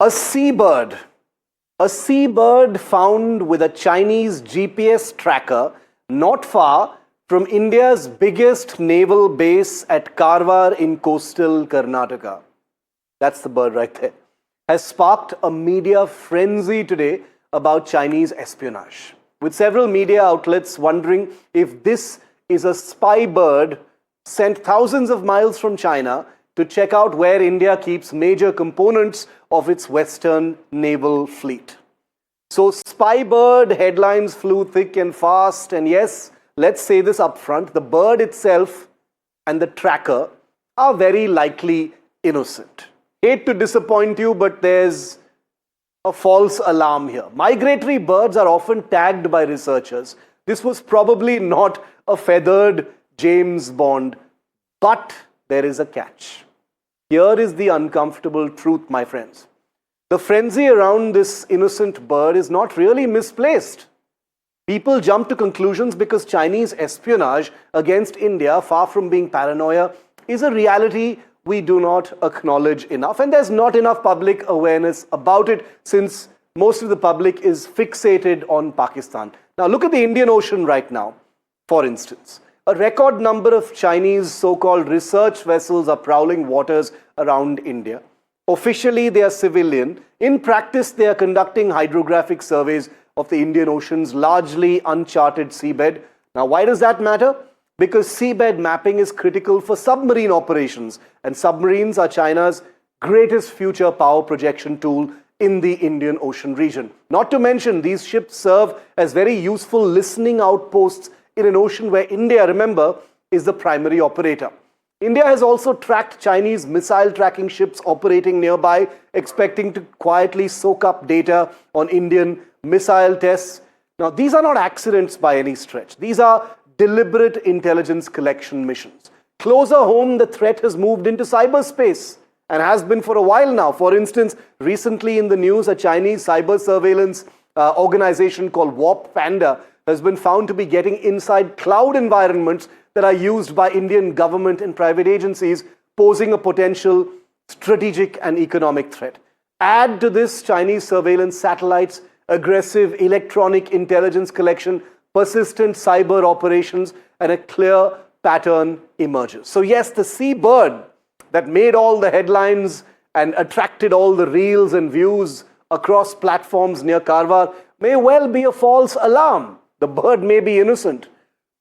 A seabird. A seabird found with a Chinese GPS tracker not far from India's biggest naval base at Karwar in coastal Karnataka. That's the bird right there. Has sparked a media frenzy today about Chinese espionage, with several media outlets wondering if this is a spy bird sent thousands of miles from China to check out where India keeps major components of its western naval fleet. So spy bird headlines flew thick and fast, and yes, let's say this up front, the bird itself and the tracker are very likely innocent. Hate to disappoint you, but there's a false alarm here. Migratory birds are often tagged by researchers. This was probably not a feathered James Bond, but there is a catch. Here is the uncomfortable truth, my friends. The frenzy around this innocent bird is not really misplaced. People jump to conclusions because Chinese espionage against India, far from being paranoia, is a reality we do not acknowledge enough, and there's not enough public awareness about it since most of the public is fixated on Pakistan. Now look at the Indian Ocean right now, for instance. A record number of Chinese so-called research vessels are prowling waters around India. Officially, they are civilian. In practice, they are conducting hydrographic surveys of the Indian Ocean's largely uncharted seabed. Now, why does that matter? Because seabed mapping is critical for submarine operations, and submarines are China's greatest future power projection tool in the Indian Ocean region. Not to mention, these ships serve as very useful listening outposts in an ocean where India, remember, is the primary operator. India has also tracked Chinese missile tracking ships operating nearby, expecting to quietly soak up data on Indian missile tests. Now, these are not accidents by any stretch. These are deliberate intelligence collection missions. Closer home, the threat has moved into cyberspace and has been for a while now. For instance, recently in the news, a Chinese cyber surveillance organization called Warp Panda has been found to be getting inside cloud environments that are used by Indian government and private agencies, posing a potential strategic and economic threat. Add to this Chinese surveillance satellites, aggressive electronic intelligence collection, persistent cyber operations, and a clear pattern emerges. So yes, the seabird that made all the headlines and attracted all the reels and views across platforms near Karwar may well be a false alarm. The bird may be innocent,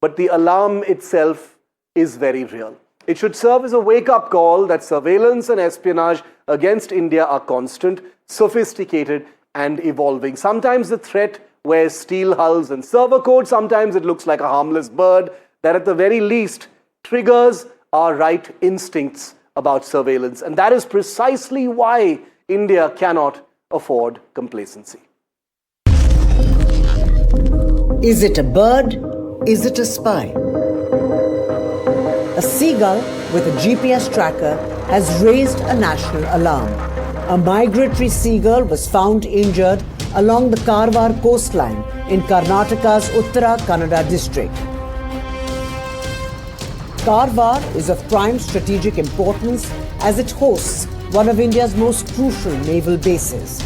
but the alarm itself is very real. It should serve as a wake-up call that surveillance and espionage against India are constant, sophisticated, and evolving. Sometimes the threat wears steel hulls and server code. Sometimes it looks like a harmless bird that at the very least triggers our right instincts about surveillance. And that is precisely why India cannot afford complacency. Is it a bird? Is it a spy? A seagull with a GPS tracker has raised a national alarm. A migratory seagull was found injured along the Karwar coastline in Karnataka's Uttara, Kannada district. Karwar is of prime strategic importance as it hosts one of India's most crucial naval bases.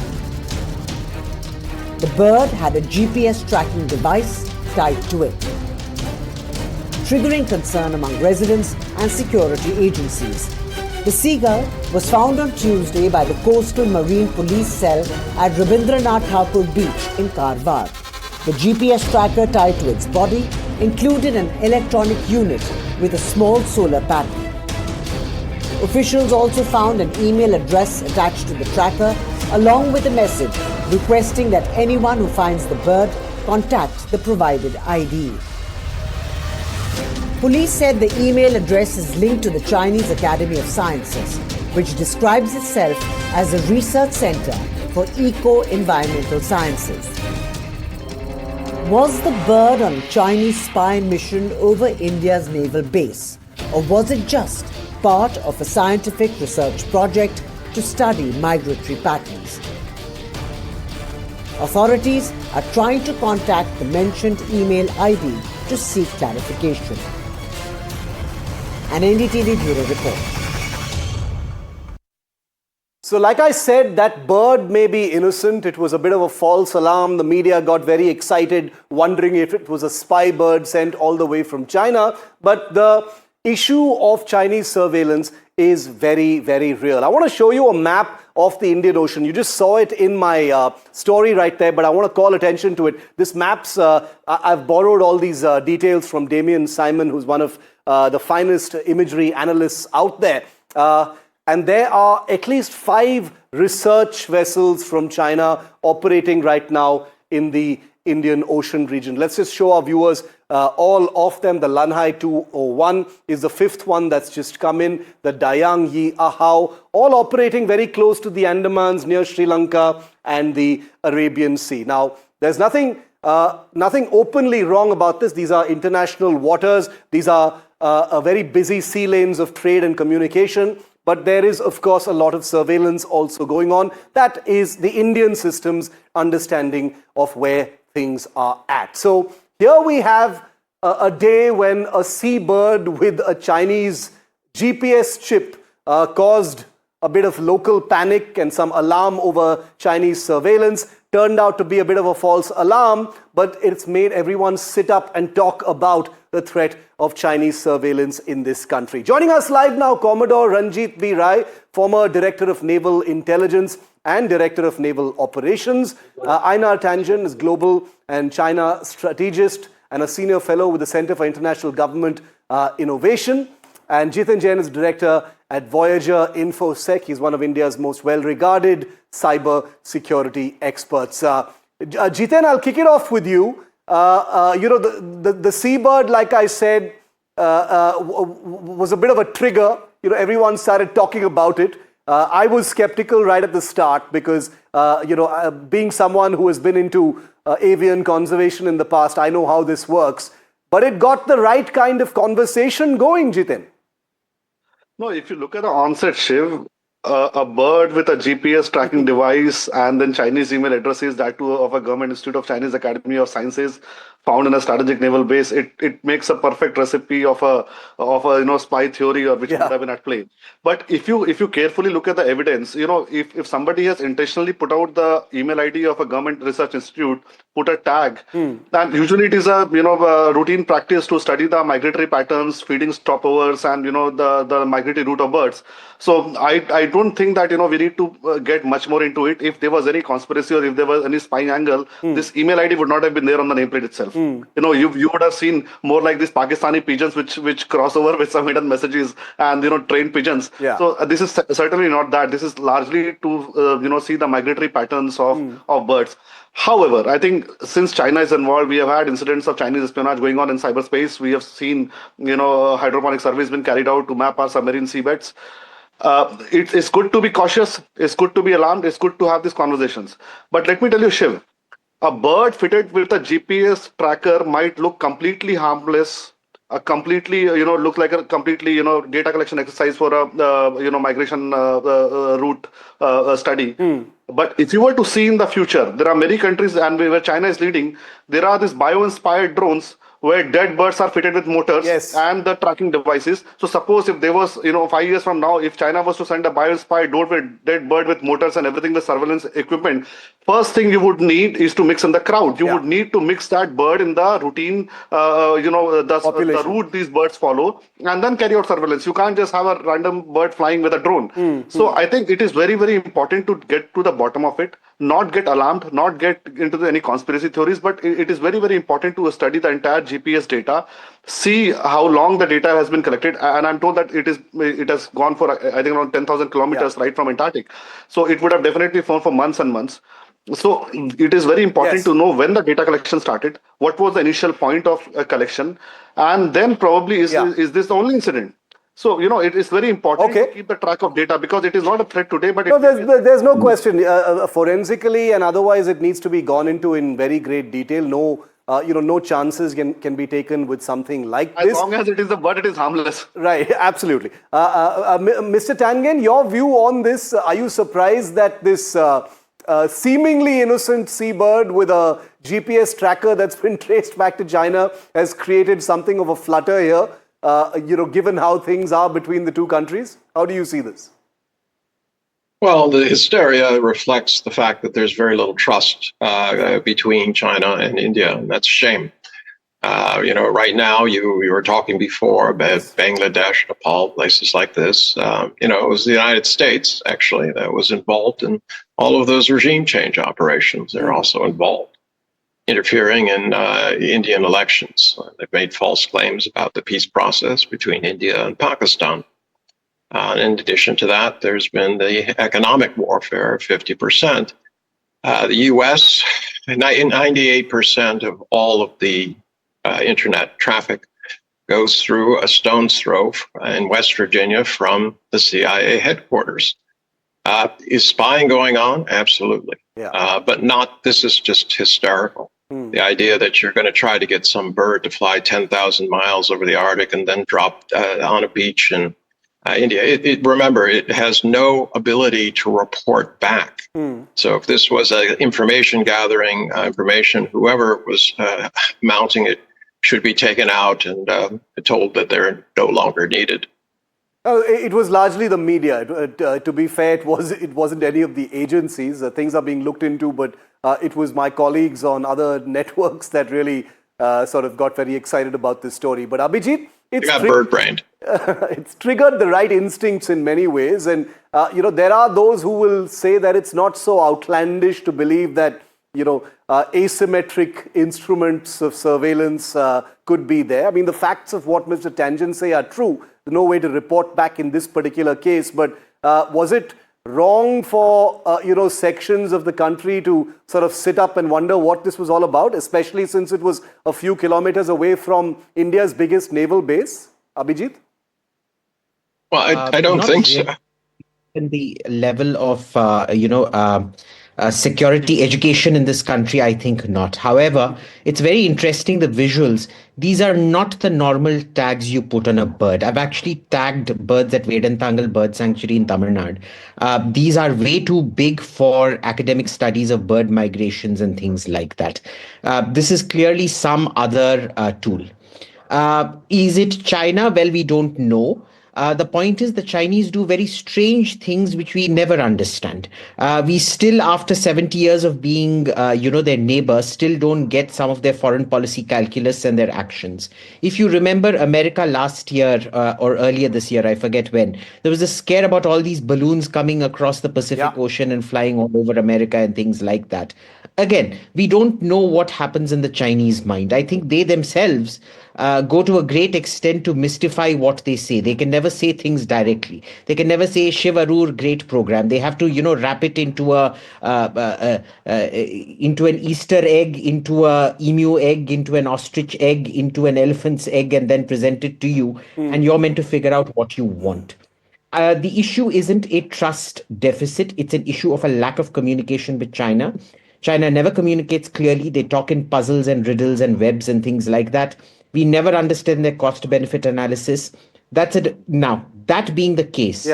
The bird had a GPS tracking device tied to it, triggering concern among residents and security agencies. The seagull was found on Tuesday by the Coastal Marine Police Cell at Rabindranath Tagore Beach in Karwar. The GPS tracker tied to its body included an electronic unit with a small solar panel. Officials also found an email address attached to the tracker, along with a message requesting that anyone who finds the bird contact the provided ID. Police said the email address is linked to the Chinese Academy of Sciences, which describes itself as a research center for eco-environmental sciences. Was the bird on a Chinese spy mission over India's naval base, or was it just part of a scientific research project to study migratory patterns? Authorities are trying to contact the mentioned email ID to seek clarification. An NDTV Bureau report. So like I said, that bird may be innocent. It was a bit of a false alarm. The media got very excited, wondering if it was a spy bird sent all the way from China. But the issue of Chinese surveillance is very, very real. I want to show you a map of the Indian Ocean. You just saw it in my story right there, but I want to call attention to it. This map's, I've borrowed all these details from Damien Simon, who's one of the finest imagery analysts out there. And there are at least 5 research vessels from China operating right now in the Indian Ocean region. Let's just show our viewers all of them. The Lanhai 201 is the 5th one that's just come in. The Dayang Yi Ahau, all operating very close to the Andamans, near Sri Lanka and the Arabian Sea. Now, there's nothing openly wrong about this. These are international waters. These are very busy sea lanes of trade and communication. But there is, of course, a lot of surveillance also going on. That is the Indian system's understanding of where things are at. So here we have a day when a seabird with a Chinese GPS chip caused a bit of local panic and some alarm over Chinese surveillance. Turned out to be a bit of a false alarm, but it's made everyone sit up and talk about the threat of Chinese surveillance in this country. Joining us live now, Commodore Ranjit B. Rai, former Director of Naval Intelligence and Director of Naval Operations. Einar Tangen is Global and China Strategist and a Senior Fellow with the Center for International Government Innovation. And Jiten Jain is Director at Voyager InfoSec. He's one of India's most well-regarded cyber security experts. Jiten, I'll kick it off with you. The seabird, like I said, was a bit of a trigger. Everyone started talking about it. I was skeptical right at the start because, being someone who has been into avian conservation in the past, I know how this works. But it got the right kind of conversation going, Jiten. No, if you look at the onset, Shiv, a bird with a GPS tracking device and then Chinese email addresses, that too of a government institute of Chinese Academy of Sciences, found in a strategic naval base, it makes a perfect recipe of a spy theory or which would have been at play. But if you carefully look at the evidence, if somebody has intentionally put out the email ID of a government research institute, put a tag, then usually it is a routine practice to study the migratory patterns, feeding stopovers, and the migratory route of birds. So I don't think that we need to get much more into it. If there was any conspiracy or if there was any spying angle, this email ID would not have been there on the nameplate itself. You would have seen more like these Pakistani pigeons which cross over with some hidden messages and trained pigeons. Yeah. So this is certainly not that. This is largely to see the migratory patterns of birds. However, I think since China is involved, we have had incidents of Chinese espionage going on in cyberspace. We have seen hydroponic surveys been carried out to map our submarine seabeds. It's good to be cautious. It's good to be alarmed. It's good to have these conversations. But let me tell you, Shiv, a bird fitted with a GPS tracker might look completely harmless, look like a completely, data collection exercise for a, migration route study. But if you were to see in the future, there are many countries and where China is leading, there are these bio-inspired drones where dead birds are fitted with motors and the tracking devices. So suppose if there was, 5 years from now, if China was to send a bio-inspired drone with dead bird with motors and everything with surveillance equipment, first thing you would need is to mix in the crowd. You would need to mix that bird in the routine, the route these birds follow, and then carry out surveillance. You can't just have a random bird flying with a drone. So I think it is very, very important to get to the bottom of it, not get alarmed, not get into any conspiracy theories, but it is very, very important to study the entire GPS data, see how long the data has been collected, and I'm told that it has gone for I think around 10,000 kilometers right from Antarctic. So it would have definitely flown for months and months. So it is very important to know when the data collection started, what was the initial point of collection, and then probably is this the only incident? So, it is very important to keep the track of data because it is not a threat today, but there's no question. Forensically and otherwise, it needs to be gone into in very great detail. No chances can be taken with something like this. As long as it is a bird, it is harmless. Right, absolutely. Mr. Tangen, your view on this, are you surprised that this seemingly innocent seabird with a GPS tracker that's been traced back to China has created something of a flutter here? Given how things are between the two countries? How do you see this? Well, the hysteria reflects the fact that there's very little trust between China and India, and that's a shame. Right now, we were talking before about Bangladesh, Nepal, places like this. It was the United States, actually, that was involved in all of those regime change operations. They're also involved, interfering in Indian elections. They've made false claims about the peace process between India and Pakistan. In addition to that, there's been the economic warfare of 50%. The U.S., 98% of all of the internet traffic goes through a stone's throw in West Virginia from the CIA headquarters. Is spying going on? Absolutely. Yeah. But this is just hysterical. The idea that you're going to try to get some bird to fly 10,000 miles over the Arctic and then drop on a beach in India. Remember, it has no ability to report back. So if this was an information gathering information, whoever was mounting it should be taken out and told that they're no longer needed. It was largely the media. To be fair, it wasn't any of the agencies. Things are being looked into, but it was my colleagues on other networks that really sort of got very excited about this story. But Abhijit, it's got bird-brained. It's triggered the right instincts in many ways, and there are those who will say that it's not so outlandish to believe that asymmetric instruments of surveillance could be there. I mean, the facts of what Mr. Tangent say are true. There's no way to report back in this particular case, but was it wrong for sections of the country to sort of sit up and wonder what this was all about, especially since it was a few kilometers away from India's biggest naval base? Abhijit? Well, I don't think so. In the level of security education in this country, I think not. However, it's very interesting, the visuals. These are not the normal tags you put on a bird. I've actually tagged birds at Vedantangal Bird Sanctuary in Tamil Nadu. These are way too big for academic studies of bird migrations and things like that. This is clearly some other tool. Is it China? Well, we don't know. The point is the Chinese do very strange things which we never understand. We still, after 70 years of being, their neighbor, still don't get some of their foreign policy calculus and their actions. If you remember America last year or earlier this year, I forget when, there was a scare about all these balloons coming across the Pacific Ocean and flying all over America and things like that. Again, we don't know what happens in the Chinese mind. I think they themselves go to a great extent to mystify what they say. They can never say things directly. They can never say Shiv Arur, great program. They have to, wrap it into into an Easter egg, into a emu egg, into an ostrich egg, into an elephant's egg, and then present it to you. And you're meant to figure out what you want. The issue isn't a trust deficit. It's an issue of a lack of communication with China. China never communicates clearly. They talk in puzzles and riddles and webs and things like that. We never understand their cost-benefit analysis. That's it. Now, that being the case,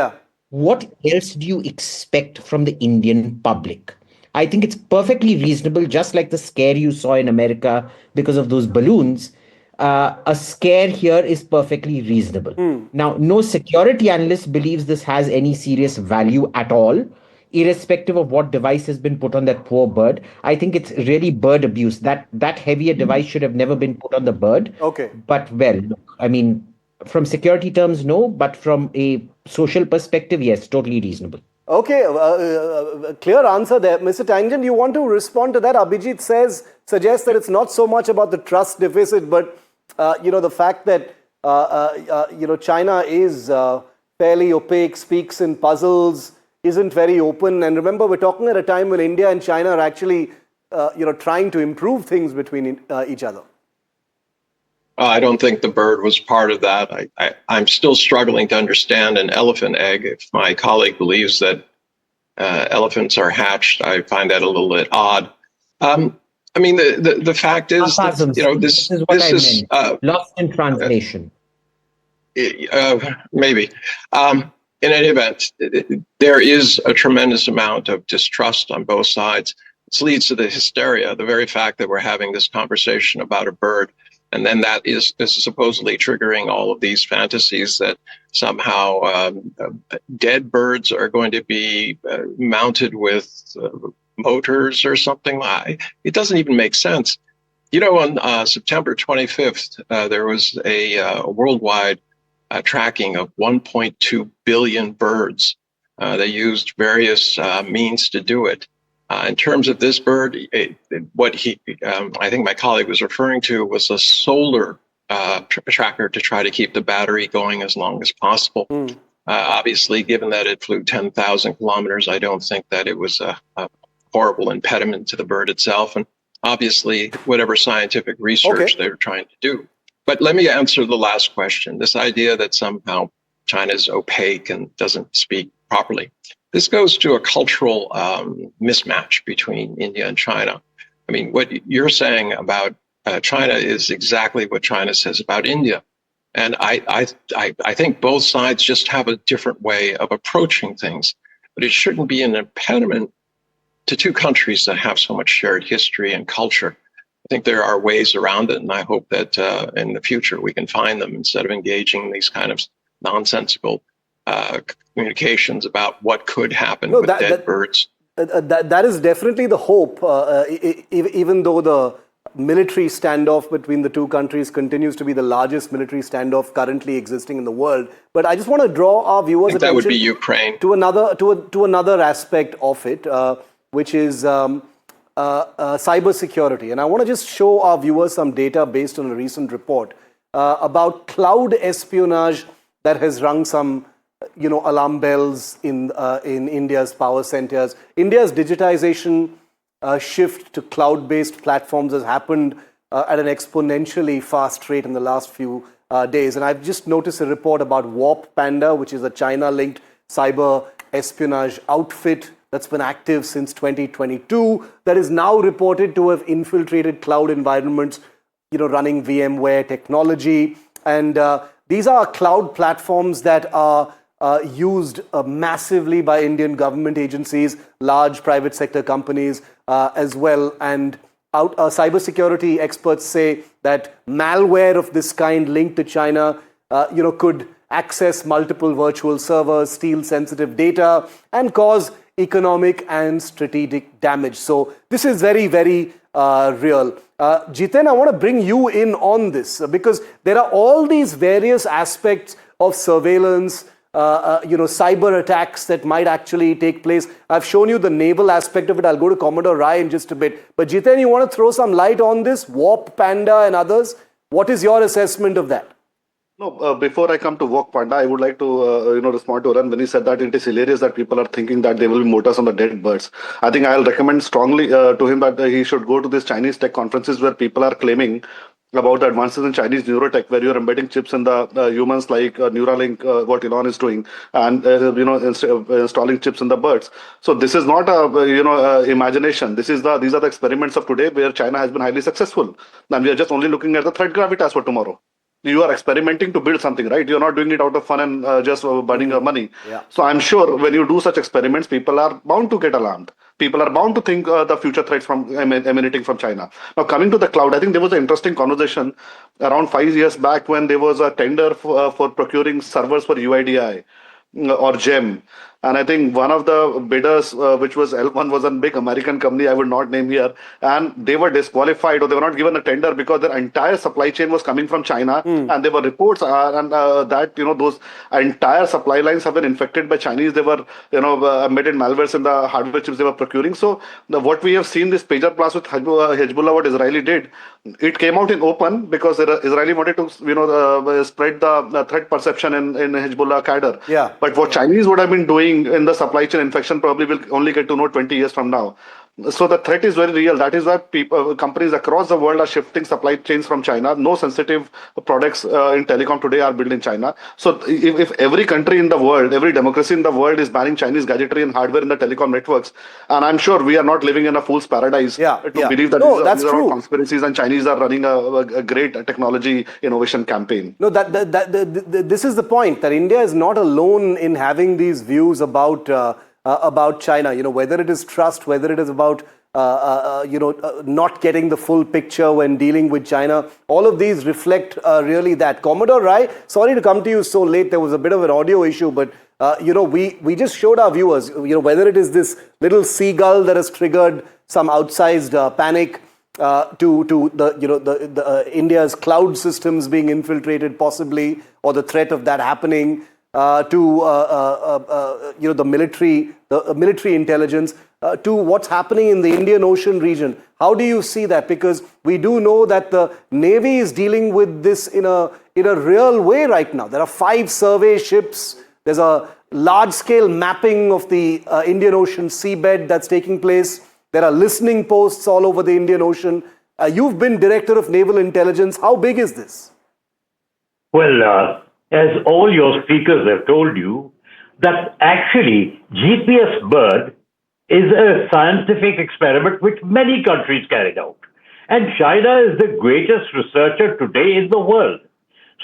what else do you expect from the Indian public? I think it's perfectly reasonable, just like the scare you saw in America because of those balloons. A scare here is perfectly reasonable. Now, no security analyst believes this has any serious value at all, irrespective of what device has been put on that poor bird. I think it's really bird abuse. That heavier device should have never been put on the bird. Okay. But, well, I mean, from security terms, no. But from a social perspective, yes, totally reasonable. Okay, clear answer there. Mr. Tangent, you want to respond to that? Abhijit suggests that it's not so much about the trust deficit, but, the fact that, China is fairly opaque, speaks in puzzles, isn't very open. And remember, we're talking at a time when India and China are actually, trying to improve things between each other. I don't think the bird was part of that. I'm still struggling to understand an elephant egg. If my colleague believes that elephants are hatched, I find that a little bit odd. I mean, the fact is that, this is what I meant. Lost in translation. Maybe. In any event, there is a tremendous amount of distrust on both sides. This leads to the hysteria, the very fact that we're having this conversation about a bird. And then this is supposedly triggering all of these fantasies that somehow dead birds are going to be mounted with motors or something. It doesn't even make sense. You know, on September 25th, there was a worldwide tracking of 1.2 billion birds. They used various means to do it. In terms of this bird, I think my colleague was referring to was a solar tracker to try to keep the battery going as long as possible. Obviously, given that it flew 10,000 kilometers, I don't think that it was a horrible impediment to the bird itself. And obviously, whatever scientific research they're trying to do. But let me answer the last question. This idea that somehow China is opaque and doesn't speak properly. This goes to a cultural mismatch between India and China. I mean, what you're saying about China is exactly what China says about India. And I think both sides just have a different way of approaching things. But it shouldn't be an impediment to two countries that have so much shared history and culture. I think there are ways around it, and I hope that in the future we can find them instead of engaging in these kind of nonsensical communications about what could happen with dead birds. That is definitely the hope, even though the military standoff between the two countries continues to be the largest military standoff currently existing in the world. But I just want to draw our viewers' attention that would be Ukraine. to another aspect of it, which is cybersecurity. And I want to just show our viewers some data based on a recent report about cloud espionage that has rung some alarm bells in India's power centers. India's digitization shift to cloud-based platforms has happened at an exponentially fast rate in the last few days. And I've just noticed a report about Warp Panda, which is a China-linked cyber espionage outfit that's been active since 2022, that is now reported to have infiltrated cloud environments, running VMware technology. And these are cloud platforms that are used massively by Indian government agencies, large private sector companies as well. And cybersecurity experts say that malware of this kind linked to China, could access multiple virtual servers, steal sensitive data, and cause economic and strategic damage. So this is very, very real. Jiten, I want to bring you in on this because there are all these various aspects of surveillance, cyber attacks that might actually take place. I've shown you the naval aspect of it. I'll go to Commodore Rai in just a bit. But Jiten, you want to throw some light on this, Warp Panda and others? What is your assessment of that? No, before I come to Warp Panda, I would like to, respond to Arun when he said that it is hilarious that people are thinking that there will be motors on the dead birds. I think I'll recommend strongly to him that he should go to these Chinese tech conferences where people are claiming about the advances in Chinese neurotech, where you're embedding chips in the humans like Neuralink, what Elon is doing, and installing chips in the birds. So this is not imagination. These are the experiments of today where China has been highly successful, and we are just only looking at the threat gravitas for tomorrow. You are experimenting to build something, right? You're not doing it out of fun and just burning your money. Yeah. So I'm sure when you do such experiments, people are bound to get alarmed. People are bound to think the future threats emanating from China. Now, coming to the cloud, I think there was an interesting conversation around 5 years back when there was a tender for procuring servers for UIDI or GEM. And I think one of the bidders, which was L1, was a big American company I would not name here. And they were disqualified or they were not given a tender because their entire supply chain was coming from China. And there were reports that, those entire supply lines have been infected by Chinese. They were, embedded malwares in the hardware chips they were procuring. So what we have seen, this pager blast with Hezbollah, what Israeli did, it came out in open because Israeli wanted to, spread the threat perception in Hezbollah cadre. Yeah. But what Chinese would have been doing in the supply chain infection probably will only get to know 20 years from now. So the threat is very real. That is why companies across the world are shifting supply chains from China. No sensitive products in telecom today are built in China. So if every country in the world, every democracy in the world is banning Chinese gadgetry and hardware in the telecom networks, and I'm sure we are not living in a fool's paradise to believe that these are all conspiracies and Chinese are running a great technology innovation campaign. No, this is the point, that India is not alone in having these views about China, whether it is trust, whether it is about not getting the full picture when dealing with China. All of these reflect really that. Commodore Rai, sorry to come to you so late. There was a bit of an audio issue, but we just showed our viewers, whether it is this little seagull that has triggered some outsized panic, to the India's cloud systems being infiltrated possibly, or the threat of that happening, to the military intelligence, to what's happening in the Indian Ocean region. How do you see that? Because we do know that the Navy is dealing with this in a real way right now. There are 5 survey ships. There's a large-scale mapping of the Indian Ocean seabed that's taking place. There are listening posts all over the Indian Ocean. You've been Director of Naval Intelligence. How big is this? Well, as all your speakers have told you, that actually GPS bird is a scientific experiment which many countries carried out. And China is the greatest researcher today in the world.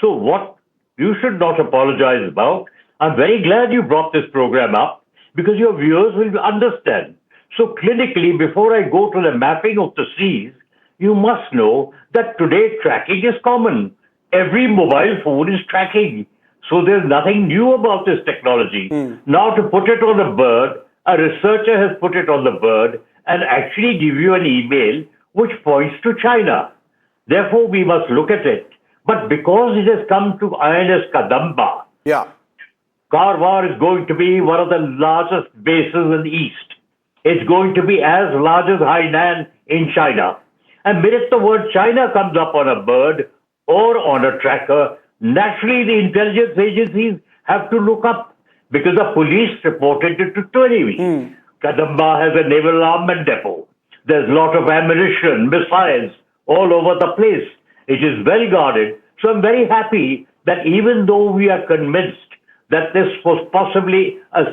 So what you should not apologize about. I'm very glad you brought this program up because your viewers will understand. So clinically, before I go to the mapping of the seas, you must know that today tracking is common. Every mobile phone is tracking. So there's nothing new about this technology. Now to put it on a bird, a researcher has put it on the bird and actually give you an email which points to China. Therefore, we must look at it. But because it has come to INS Kadamba, Karwar is going to be one of the largest bases in the east. It's going to be as large as Hainan in China. And minute the word China comes up on a bird or on a tracker, naturally the intelligence agencies have to look up because the police reported it to Navy. Kadamba has a naval armament depot. There's a lot of ammunition, missiles all over the place. It is well guarded. So I'm very happy that even though we are convinced that this was possibly a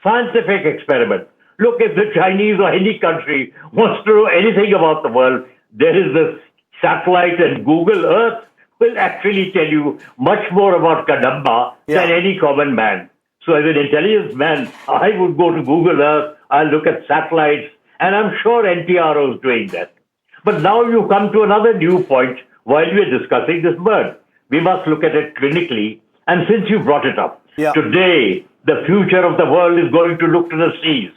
scientific experiment, look, if the Chinese or any country wants to know anything about the world, there is this satellite, and Google Earth will actually tell you much more about Kadamba than any common man. So as an intelligence man, I would go to Google Earth, I'll look at satellites, and I'm sure NTRO is doing that. But now you come to another new point while we're discussing this bird. We must look at it clinically, and since you brought it up, today the future of the world is going to look to the seas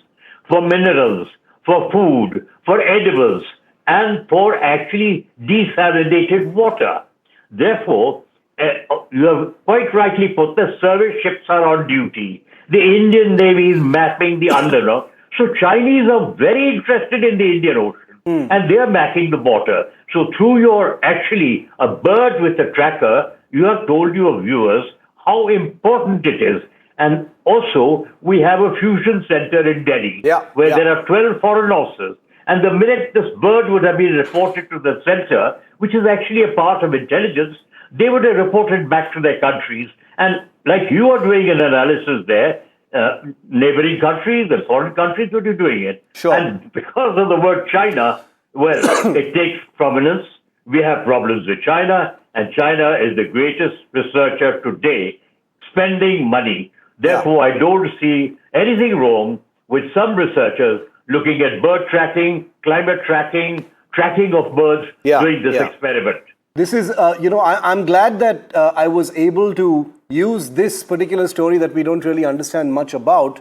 for minerals, for food, for edibles, and for actually desalinated water. Therefore, you have quite rightly put, the service ships are on duty. The Indian Navy is mapping the underground. So Chinese are very interested in the Indian Ocean, and they are mapping the water. So through your, actually, a bird with a tracker, you have told your viewers how important it is. And also, we have a fusion center in Delhi, where there are 12 foreign officers. And the minute this bird would have been reported to the center, which is actually a part of intelligence, they would have reported back to their countries. And like you are doing an analysis there, neighboring countries and foreign countries would be doing it. And because of the word China, well, it takes prominence. We have problems with China, and China is the greatest researcher today, spending money. Therefore, I don't see anything wrong with some researchers looking at bird tracking, climate tracking, tracking of birds, doing this experiment. This is, I'm glad that I was able to use this particular story that we don't really understand much about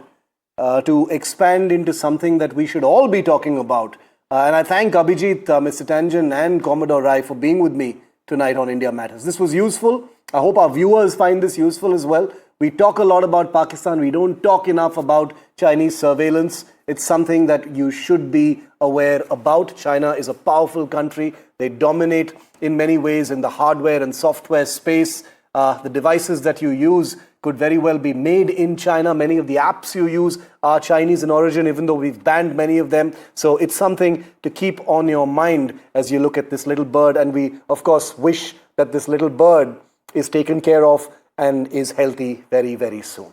to expand into something that we should all be talking about. And I thank Abhijit, Mr. Tanjan, and Commodore Rai for being with me tonight on India Matters. This was useful. I hope our viewers find this useful as well. We talk a lot about Pakistan. We don't talk enough about Chinese surveillance. It's something that you should be aware about. China is a powerful country. They dominate in many ways in the hardware and software space. The devices that you use could very well be made in China. Many of the apps you use are Chinese in origin, even though we've banned many of them. So it's something to keep on your mind as you look at this little bird. And we, of course, wish that this little bird is taken care of and is healthy very, very soon.